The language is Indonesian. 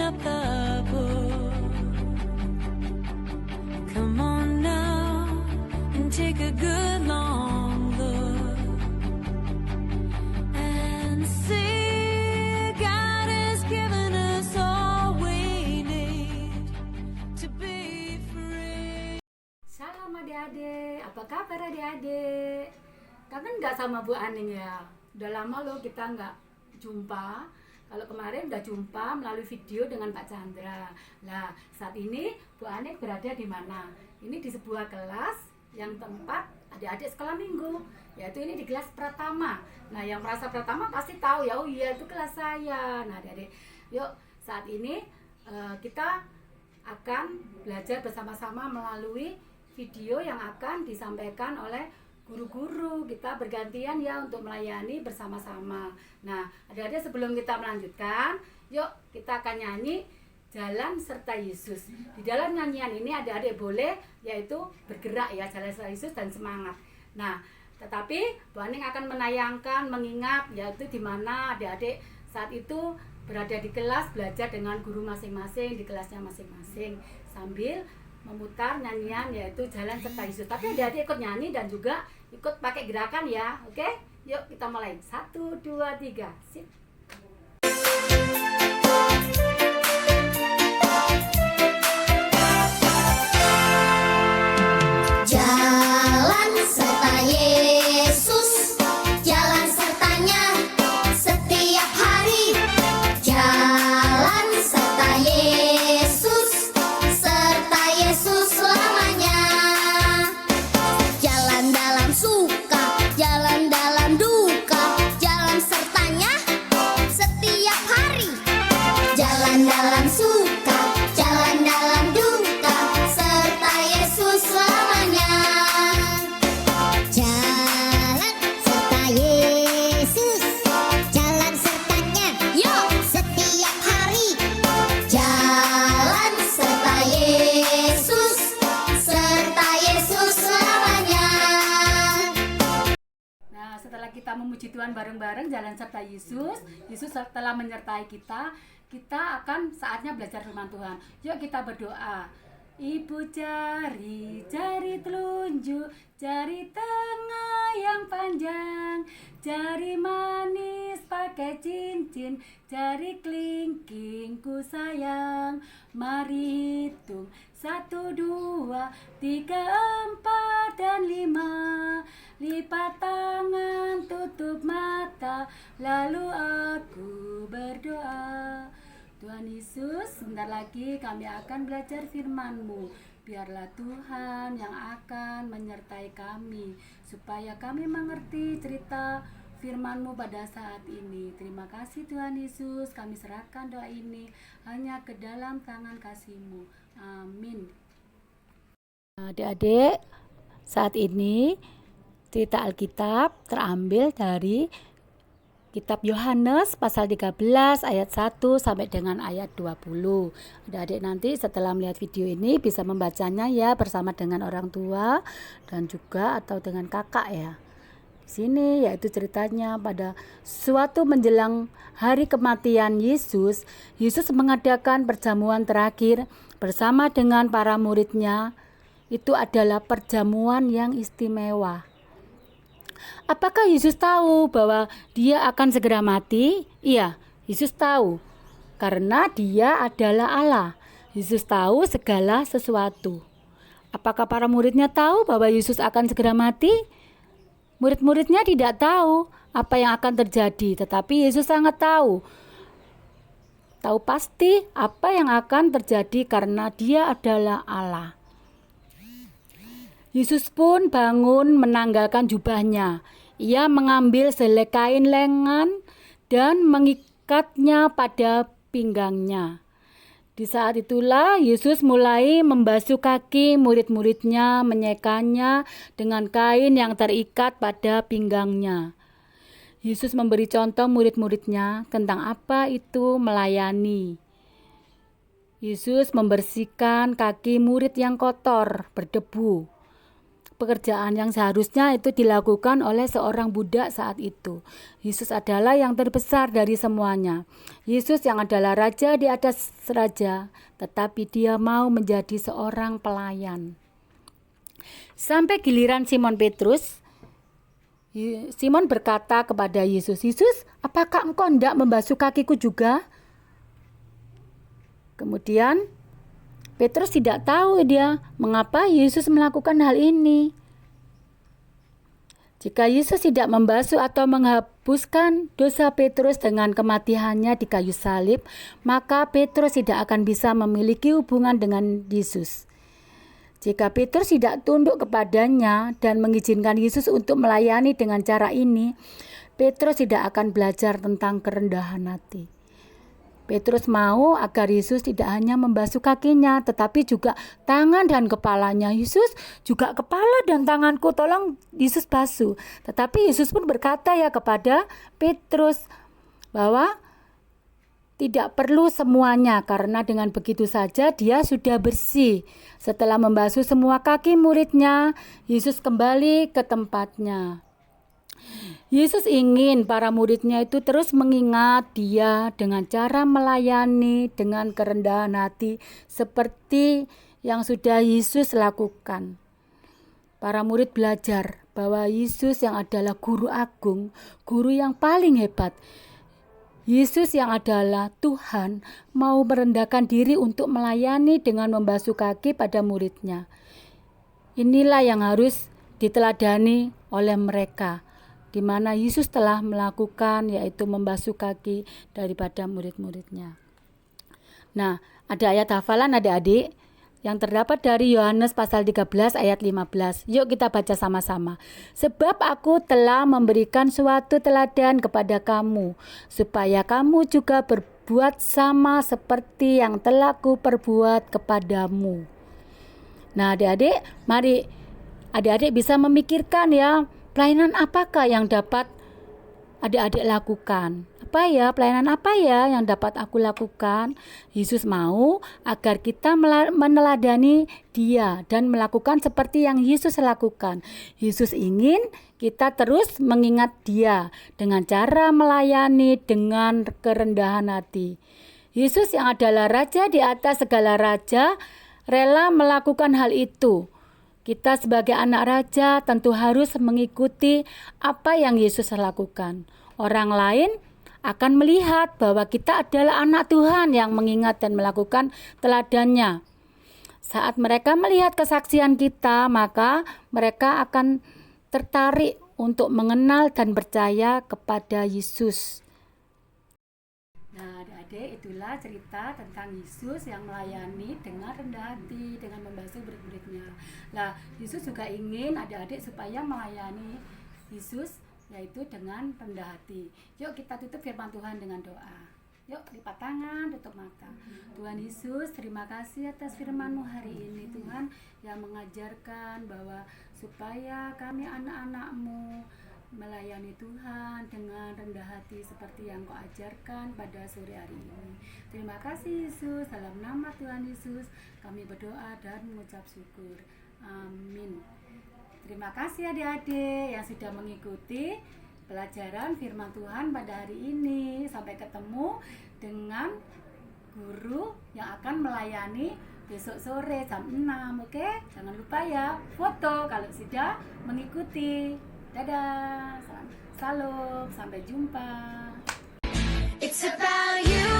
up the book. Come on now and take a good long look and see God has given us all we need to be free. Salam adik-adik, apa kabar adik-adik? Kangen nggak sama Bu Aning ya? Udah lama loh kita nggak jumpa. Kalau kemarin udah jumpa melalui video dengan Pak Chandra. Nah, saat ini Bu Aning berada di mana? Ini di sebuah kelas yang tempat adik-adik sekolah minggu, yaitu ini di kelas Pratama. Nah, yang merasa Pratama pasti tahu ya, oh iya itu kelas saya. Nah, adik-adik, yuk saat ini kita akan belajar bersama-sama melalui video yang akan disampaikan oleh guru-guru. Kita bergantian ya untuk melayani bersama-sama. Nah, adik-adik sebelum kita melanjutkan, yuk kita akan nyanyi Jalan Serta Yesus. Di dalam nyanyian ini adik-adik boleh yaitu bergerak ya, Jalan Serta Yesus dan semangat. Nah, tetapi Bu Aning akan menayangkan, mengingat yaitu di mana adik-adik saat itu berada di kelas belajar dengan guru masing-masing di kelasnya masing-masing sambil memutar nyanyian yaitu Jalan Serta Yesus. Tapi adik-adik ikut nyanyi dan juga ikut pakai gerakan ya. Oke? Yuk kita mulai. 1, 2, 3. Sip. Jalan serta Yesus, jalan sertanya setiap hari. Jalan serta Yesus selamanya. Jalan dalam suka, jalan dalam duka, jalan sertanya setiap hari. Jalan dalam suka, jalan dalam duka, serta Yesus selamanya. Jalan serta Yesus, jalan sertanya, yuk setiap hari. Jalan serta Yesus selamanya. Nah, setelah kita memuji Tuhan bareng-bareng Jalan Serta Yesus, Yesus telah menyertai kita. Kita akan saatnya belajar firman Tuhan. Yuk kita berdoa. Ibu jari telunjuk, jari tengah yang panjang, jari manis pakai cincin, jari kelingking ku sayang. Mari hitung 1, 2, 3, 4 dan 5. Lipat tangan, tutup mata, lalu aku berdoa. Tuhan Yesus, sebentar lagi kami akan belajar firman-Mu. Biarlah Tuhan yang akan menyertai kami, supaya kami mengerti cerita firman-Mu pada saat ini. Terima kasih Tuhan Yesus, kami serahkan doa ini hanya ke dalam tangan kasih-Mu. Amin. Adik-adik, saat ini cerita Alkitab terambil dari Kitab Yohanes pasal 13 ayat 1 sampai dengan ayat 20. Adik-adik nanti setelah melihat video ini bisa membacanya ya bersama dengan orang tua dan juga atau dengan kakak ya. Di sini yaitu ceritanya pada suatu menjelang hari kematian Yesus, Yesus mengadakan perjamuan terakhir bersama dengan para muridnya. Itu adalah perjamuan yang istimewa. Apakah Yesus tahu bahwa dia akan segera mati? Iya, Yesus tahu. Karena dia adalah Allah. Yesus tahu segala sesuatu. Apakah para muridnya tahu bahwa Yesus akan segera mati? Murid-muridnya tidak tahu apa yang akan terjadi, tetapi Yesus sangat tahu. Tahu pasti apa yang akan terjadi karena dia adalah Allah. Yesus pun bangun menanggalkan jubahnya. Ia mengambil selai kain lengan dan mengikatnya pada pinggangnya. Di saat itulah Yesus mulai membasuh kaki murid-muridnya, menyekannya dengan kain yang terikat pada pinggangnya. Yesus memberi contoh murid-muridnya tentang apa itu melayani. Yesus membersihkan kaki murid yang kotor, berdebu. pekerjaan yang seharusnya itu dilakukan oleh seorang budak saat itu. Yesus adalah yang terbesar dari semuanya. Yesus yang adalah raja di atas raja, tetapi dia mau menjadi seorang pelayan. Sampai giliran Simon Petrus, Simon berkata kepada Yesus, "Yesus, apakah engkau hendak membasuh kakiku juga?" Kemudian Petrus tidak tahu dia mengapa Yesus melakukan hal ini. Jika Yesus tidak membasuh atau menghapuskan dosa Petrus dengan kematiannya di kayu salib, maka Petrus tidak akan bisa memiliki hubungan dengan Yesus. Jika Petrus tidak tunduk kepadanya dan mengizinkan Yesus untuk melayani dengan cara ini, Petrus tidak akan belajar tentang kerendahan hati. Petrus mau agar Yesus tidak hanya membasuh kakinya, tetapi juga tangan dan kepalanya. Yesus, juga kepala dan tanganku tolong Yesus basuh. Tetapi Yesus pun berkata ya kepada Petrus bahwa tidak perlu semuanya, karena dengan begitu saja dia sudah bersih. Setelah membasuh semua kaki muridnya, Yesus kembali ke tempatnya. Yesus ingin para muridnya itu terus mengingat dia dengan cara melayani dengan kerendahan hati seperti yang sudah Yesus lakukan. Para murid belajar bahwa Yesus yang adalah guru agung, guru yang paling hebat. Yesus yang adalah Tuhan mau merendahkan diri untuk melayani dengan membasuh kaki pada muridnya. Inilah yang harus diteladani oleh mereka, di mana Yesus telah melakukan, yaitu membasuh kaki daripada murid-muridnya. Nah, ada ayat hafalan adik-adik yang terdapat dari Yohanes pasal 13 ayat 15. Yuk kita baca sama-sama. Sebab aku telah memberikan suatu teladan kepada kamu, supaya kamu juga berbuat sama seperti yang telah kuperbuat kepadamu. Nah adik-adik, mari adik-adik bisa memikirkan ya, pelayanan apakah yang dapat adik-adik lakukan? Pelayanan apa ya yang dapat aku lakukan? Yesus mau agar kita meneladani dia dan melakukan seperti yang Yesus lakukan. Yesus ingin kita terus mengingat dia dengan cara melayani dengan kerendahan hati. Yesus yang adalah raja di atas segala raja, rela melakukan hal itu. Kita sebagai anak raja tentu harus mengikuti apa yang Yesus lakukan. Orang lain akan melihat bahwa kita adalah anak Tuhan yang mengingat dan melakukan teladannya. Saat mereka melihat kesaksian kita, maka mereka akan tertarik untuk mengenal dan percaya kepada Yesus. Nah, adik-adik, itulah cerita tentang Yesus yang melayani dengan rendah hati, dengan membasuh murid-muridnya. Nah, Yesus juga ingin adik-adik supaya melayani Yesus, yaitu dengan rendah hati. Yuk kita tutup firman Tuhan dengan doa. Yuk lipat tangan, tutup mata. Tuhan Yesus, terima kasih atas firman-Mu hari ini Tuhan, yang mengajarkan bahwa supaya kami anak-anak-Mu melayani Tuhan dengan rendah hati seperti yang Kau ajarkan pada sore hari ini. Terima kasih Yesus, dalam nama Tuhan Yesus kami berdoa dan mengucap syukur. Amin. Terima kasih adik-adik yang sudah mengikuti pelajaran firman Tuhan pada hari ini. Sampai ketemu dengan guru yang akan melayani besok sore jam 6, oke? Jangan lupa ya, foto kalau sudah mengikuti. Dadah, salam, sampai jumpa. It's about you.